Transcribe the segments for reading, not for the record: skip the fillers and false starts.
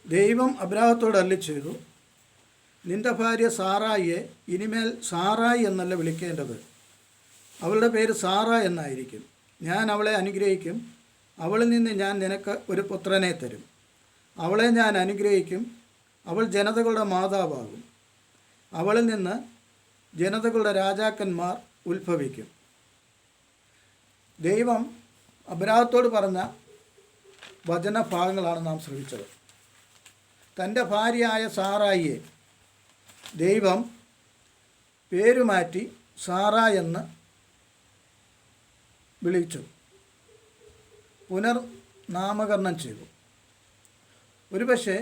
ദൈവം അബ്രാഹത്തോട് അരുളിച്ചെയ്തു, നിന്റെ ഭാര്യ സാറായിയെ ഇനിമേൽ സാറായി എന്നല്ല വിളിക്കേണ്ടത്, അവളുടെ പേര് സാറ എന്നായിരിക്കും. ഞാൻ അവളെ അനുഗ്രഹിക്കും, അവളിൽ നിന്ന് ഞാൻ നിനക്ക് ഒരു പുത്രനെ തരും. അവളെ ഞാൻ അനുഗ്രഹിക്കും, അവൾ ജനതകളുടെ മാതാവാകും. അവളിൽ നിന്ന് ജനതകളുടെ രാജാക്കന്മാർ ഉത്ഭവിക്കും. ദൈവം അബ്രാഹത്തോട് പറഞ്ഞ വചനഭാഗങ്ങളാണ് നാം ശ്രവിച്ചത്. തൻ്റെ ഭാര്യയായ സാറായിയെ ദൈവം പേരുമാറ്റി സാറ എന്ന് വിളിച്ചു, പുനർനാമകരണം ചെയ്തു. ഒരുപക്ഷെ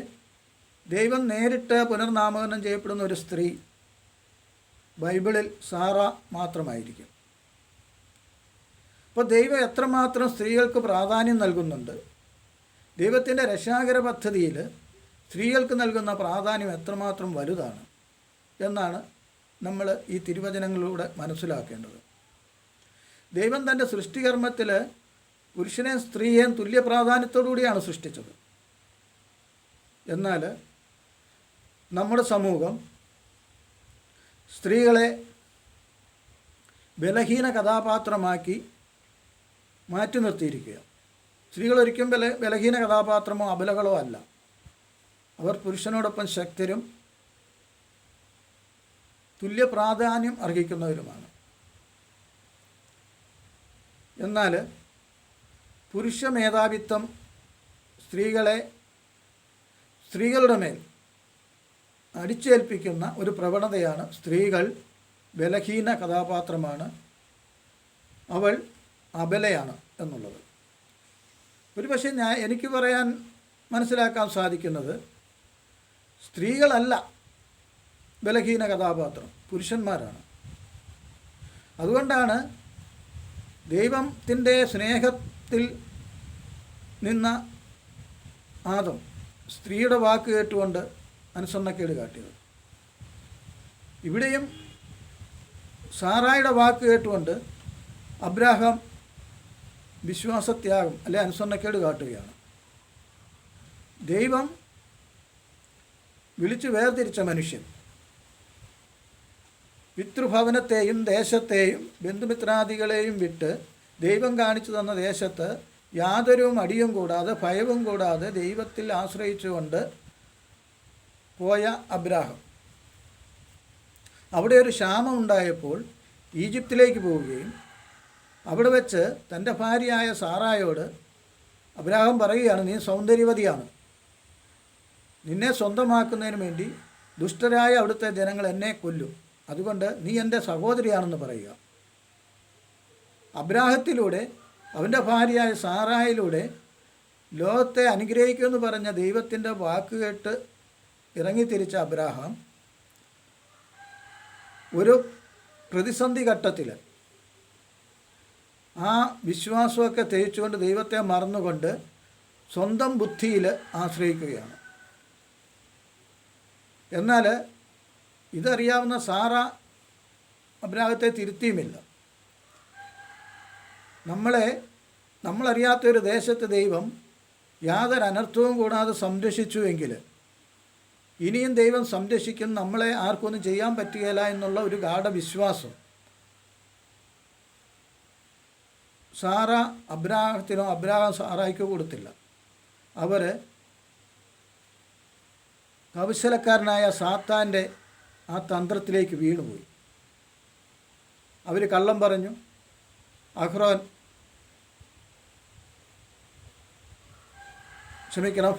ദൈവം നേരിട്ട് പുനർനാമകരണം ചെയ്യപ്പെടുന്ന ഒരു സ്ത്രീ ബൈബിളിൽ സാറ മാത്രമായിരിക്കും. അപ്പോൾ ദൈവം എത്രമാത്രം സ്ത്രീകൾക്ക് പ്രാധാന്യം നൽകുന്നുണ്ട്, ദൈവത്തിൻ്റെ രക്ഷാകര പദ്ധതിയിൽ സ്ത്രീകൾക്ക് നൽകുന്ന പ്രാധാന്യം എത്രമാത്രം വലുതാണ് എന്നാണ് നമ്മൾ ഈ തിരുവചനങ്ങളിലൂടെ മനസ്സിലാക്കേണ്ടത്. ദൈവം തൻ്റെ സൃഷ്ടികർമ്മത്തിൽ പുരുഷനെയും സ്ത്രീയെയും തുല്യ പ്രാധാന്യത്തോടുകൂടിയാണ് സൃഷ്ടിച്ചത്. എന്നാൽ നമ്മുടെ സമൂഹം സ്ത്രീകളെ ബലഹീന കഥാപാത്രമാക്കി മാറ്റി നിർത്തിയിരിക്കുക. സ്ത്രീകൾ ഒരിക്കലും ബലഹീന കഥാപാത്രമോ അബലകളോ അല്ല. അവർ പുരുഷനോടൊപ്പം ശക്തരും തുല്യ പ്രാധാന്യം അർഹിക്കുന്നവരുമാണ്. എന്നാൽ പുരുഷ മേധാവിത്വം സ്ത്രീകളുടെ മേൽ അടിച്ചേൽപ്പിക്കുന്ന ഒരു പ്രവണതയാണ് സ്ത്രീകൾ ബലഹീന കഥാപാത്രമാണ്, അവൾ അബലയാണ് എന്നുള്ളത്. ഒരുപക്ഷെ എനിക്ക് മനസ്സിലാക്കാൻ സാധിക്കുന്നത് സ്ത്രീകളല്ല ബലഹീന കഥാപാത്രം, പുരുഷന്മാരാണ്. അതുകൊണ്ടാണ് ദൈവത്തിൻ്റെ സ്നേഹത്തിൽ നിന്ന ആദം സ്ത്രീയുടെ വാക്ക് കേട്ടുകൊണ്ട് അനുസരണക്കേട് കാട്ടിയത്. ഇവിടെയും സാറായുടെ വാക്ക് കേട്ടുകൊണ്ട് അബ്രാഹാം വിശ്വാസത്യാഗം അല്ലെ അനുസരണക്കേട് കാട്ടുകയാണ്. ദൈവം വിളിച്ചു വേർതിരിച്ച മനുഷ്യൻ പിതൃഭവനത്തെയും ദേശത്തെയും ബന്ധുമിത്രാദികളെയും വിട്ട് ദൈവം കാണിച്ചു തന്ന ദേശത്ത് യാതൊരു മടിയും കൂടാതെ ഭയവും കൂടാതെ ദൈവത്തിൽ ആശ്രയിച്ചുകൊണ്ട് പോയ അബ്രാഹാം അവിടെ ഒരു ക്ഷാമം ഉണ്ടായപ്പോൾ ഈജിപ്തിലേക്ക് പോവുകയും അവിടെ വെച്ച് തൻ്റെ ഭാര്യയായ സാറായോട് അബ്രാഹാം പറയുകയാണ്, നീ സൗന്ദര്യവതിയാണ്, നിന്നെ സ്വന്തമാക്കുന്നതിന് വേണ്ടി ദുഷ്ടരായ അവിടുത്തെ ജനങ്ങൾ എന്നെ കൊല്ലും, അതുകൊണ്ട് നീ എൻ്റെ സഹോദരിയാണെന്ന് പറയുക. അബ്രാഹത്തിലൂടെ അവൻ്റെ ഭാര്യയായ സാറായിലൂടെ ലോകത്തെ അനുഗ്രഹിക്കുമെന്ന് പറഞ്ഞ ദൈവത്തിൻ്റെ വാക്ക് കേട്ട് ഇറങ്ങിത്തിരിച്ച അബ്രാഹാം ഒരു പ്രതിസന്ധി ഘട്ടത്തിൽ ആ വിശ്വാസമൊക്കെ ത്യജിച്ചുകൊണ്ട് ദൈവത്തെ മറന്നുകൊണ്ട് സ്വന്തം ബുദ്ധിയിൽ ആശ്രയിക്കുകയാണ്. എന്നാൽ ഇതറിയാവുന്ന സാറ അബ്രാഹത്തെ തിരുത്തിയുമില്ല. നമ്മളറിയാത്തൊരു ദേശത്ത് ദൈവം യാതൊരു അനർത്ഥവും കൂടാതെ സംരക്ഷിച്ചുവെങ്കിൽ ഇനിയും ദൈവം സംരക്ഷിക്കും, നമ്മളെ ആർക്കൊന്നും ചെയ്യാൻ പറ്റുകയില്ല എന്നുള്ള ഒരു ഗാഢവിശ്വാസം അബ്രാഹാം സാറായിക്കോ കൊടുത്തില്ല. അവർ കൗശലക്കാരനായ സാത്താൻ്റെ ആ തന്ത്രത്തിലേക്ക് വീണുപോയി. അവർ കള്ളം പറഞ്ഞു.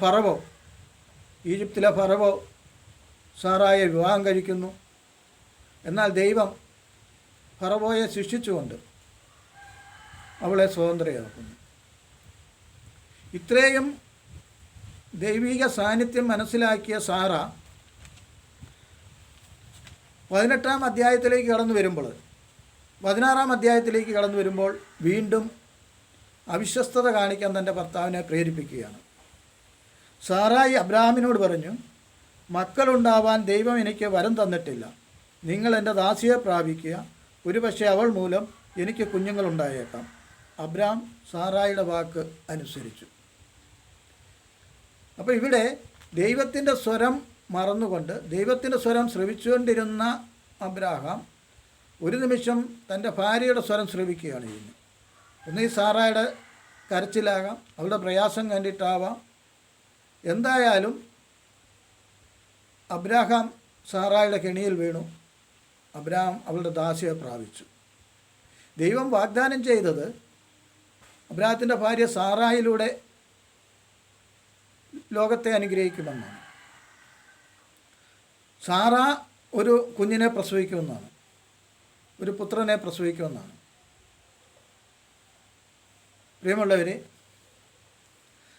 ഫറവോ, ഈജിപ്തിലെ ഫറവോ സാറായെ വിവാഹം കഴിക്കുന്നു. എന്നാൽ ദൈവം ഫറവോയെ ശിക്ഷിച്ചുകൊണ്ട് അവളെ സ്വതന്ത്രയാക്കുന്നു. ഇത്രയും ദൈവിക സാന്നിധ്യം മനസ്സിലാക്കിയ സാറ 18-ാം അധ്യായത്തിലേക്ക് കടന്നു വരുമ്പോൾ 16-ാം അധ്യായത്തിലേക്ക് കടന്നു വരുമ്പോൾ വീണ്ടും അവിശ്വസ്തത കാണിക്കാൻ തൻ്റെ ഭർത്താവിനെ പ്രേരിപ്പിക്കുകയാണ്. സാറായി അബ്രാഹാമിനോട് പറഞ്ഞു, മക്കളുണ്ടാവാൻ ദൈവം എനിക്ക് വരം തന്നിട്ടില്ല, നിങ്ങൾ എൻ്റെ ദാസിയെ പ്രാപിക്കുക, ഒരുപക്ഷെ അവൾ മൂലം എനിക്ക് കുഞ്ഞുങ്ങളുണ്ടായേക്കാം. അബ്രാം സാറായിയുടെ വാക്ക് അനുസരിച്ചു. അപ്പോൾ ഇവിടെ ദൈവത്തിൻ്റെ സ്വരം മറന്നുകൊണ്ട് ദൈവത്തിൻ്റെ സ്വരം ശ്രവിച്ചുകൊണ്ടിരുന്ന അബ്രാഹാം ഒരു നിമിഷം തൻ്റെ ഭാര്യയുടെ സ്വരം ശ്രവിക്കുകയാണ് ചെയ്യുന്നത്. ഒന്നീ സാറായുടെ കരച്ചിലാകാം, അവളുടെ പ്രയാസം കണ്ടിട്ടാവാം. എന്തായാലും അബ്രാഹാം സാറായുടെ കെണിയിൽ വീണു. അബ്രാഹാം അവളുടെ ദാസിയെ പ്രാപിച്ചു. ദൈവം വാഗ്ദാനം ചെയ്തത് അബ്രാഹത്തിൻ്റെ ഭാര്യ സാറായിലൂടെ ലോകത്തെ അനുഗ്രഹിക്കുമെന്നാണ്. സാറ ഒരു കുഞ്ഞിനെ പ്രസവിക്കുമെന്നാണ്, ഒരു പുത്രനെ പ്രസവിക്കുമെന്നാണ്. പ്രിയമുള്ളവരെ,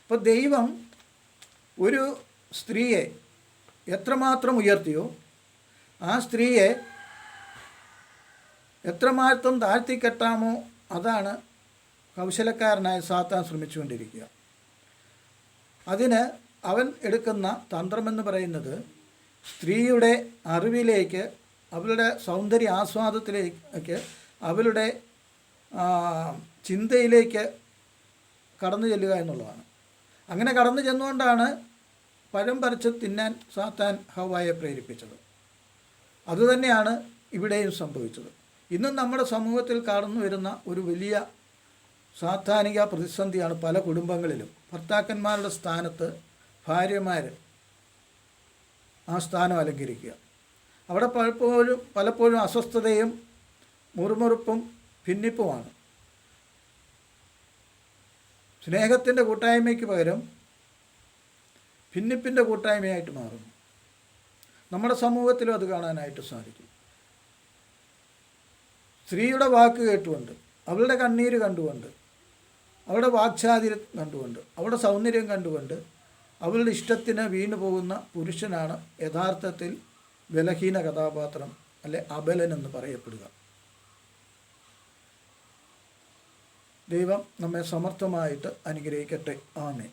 അപ്പോൾ ദൈവം ഒരു സ്ത്രീയെ എത്രമാത്രം ഉയർത്തിയോ ആ സ്ത്രീയെ എത്രമാത്രം താഴ്ത്തിക്കെട്ടാമോ അതാണ് കൗശലക്കാരനായ സാത്താൻ ശ്രമിച്ചുകൊണ്ടിരിക്കുക. അതിന് അവൻ എടുക്കുന്ന തന്ത്രമെന്ന് പറയുന്നത് സ്ത്രീയുടെ അറിവിലേക്ക്, അവളുടെ സൗന്ദര്യ ആസ്വാദത്തിലേക്ക്, അവളുടെ ചിന്തയിലേക്ക് കടന്നു ചെല്ലുക എന്നുള്ളതാണ്. അങ്ങനെ കടന്നു ചെന്നുകൊണ്ടാണ് പഴം പറിച്ച് തിന്നാൻ സാത്താൻ ഹവ്വായെ പ്രേരിപ്പിച്ചത്. അതുതന്നെയാണ് ഇവിടെയും സംഭവിച്ചത്. ഇന്നും നമ്മുടെ സമൂഹത്തിൽ കടന്നു വരുന്ന ഒരു വലിയ സാത്താനിക പ്രതിസന്ധിയാണ് പല കുടുംബങ്ങളിലും. ഭർത്താക്കന്മാരുടെ സ്ഥാനത്ത് ഭാര്യമാർ ആ സ്ഥാനം അലങ്കരിക്കുക. അവിടെ പലപ്പോഴും അസ്വസ്ഥതയും മുറുമുറുപ്പും ഭിന്നിപ്പുമാണ്. സ്നേഹത്തിൻ്റെ കൂട്ടായ്മയ്ക്ക് പകരം ഭിന്നിപ്പിൻ്റെ കൂട്ടായ്മയായിട്ട് മാറുന്നു. നമ്മുടെ സമൂഹത്തിലും അത് കാണാനായിട്ട് സാധിക്കും. സ്ത്രീയുടെ വാക്ക് കേട്ടുകൊണ്ട്, അവളുടെ കണ്ണീര് കണ്ടുകൊണ്ട്, അവളുടെ വാക്ചാതുര്യം കണ്ടുകൊണ്ട്, അവളുടെ സൗന്ദര്യം കണ്ടുകൊണ്ട് അവളുടെ ഇഷ്ടത്തിന് വീണു പോകുന്ന പുരുഷനാണ് യഥാർത്ഥത്തിൽ ബലഹീന കഥാപാത്രം, അല്ലെ അബലൻ എന്ന് പറയപ്പെടുക. ദൈവം നമ്മെ സമർത്ഥമായിട്ട് അനുഗ്രഹിക്കട്ടെ. ആമേൻ.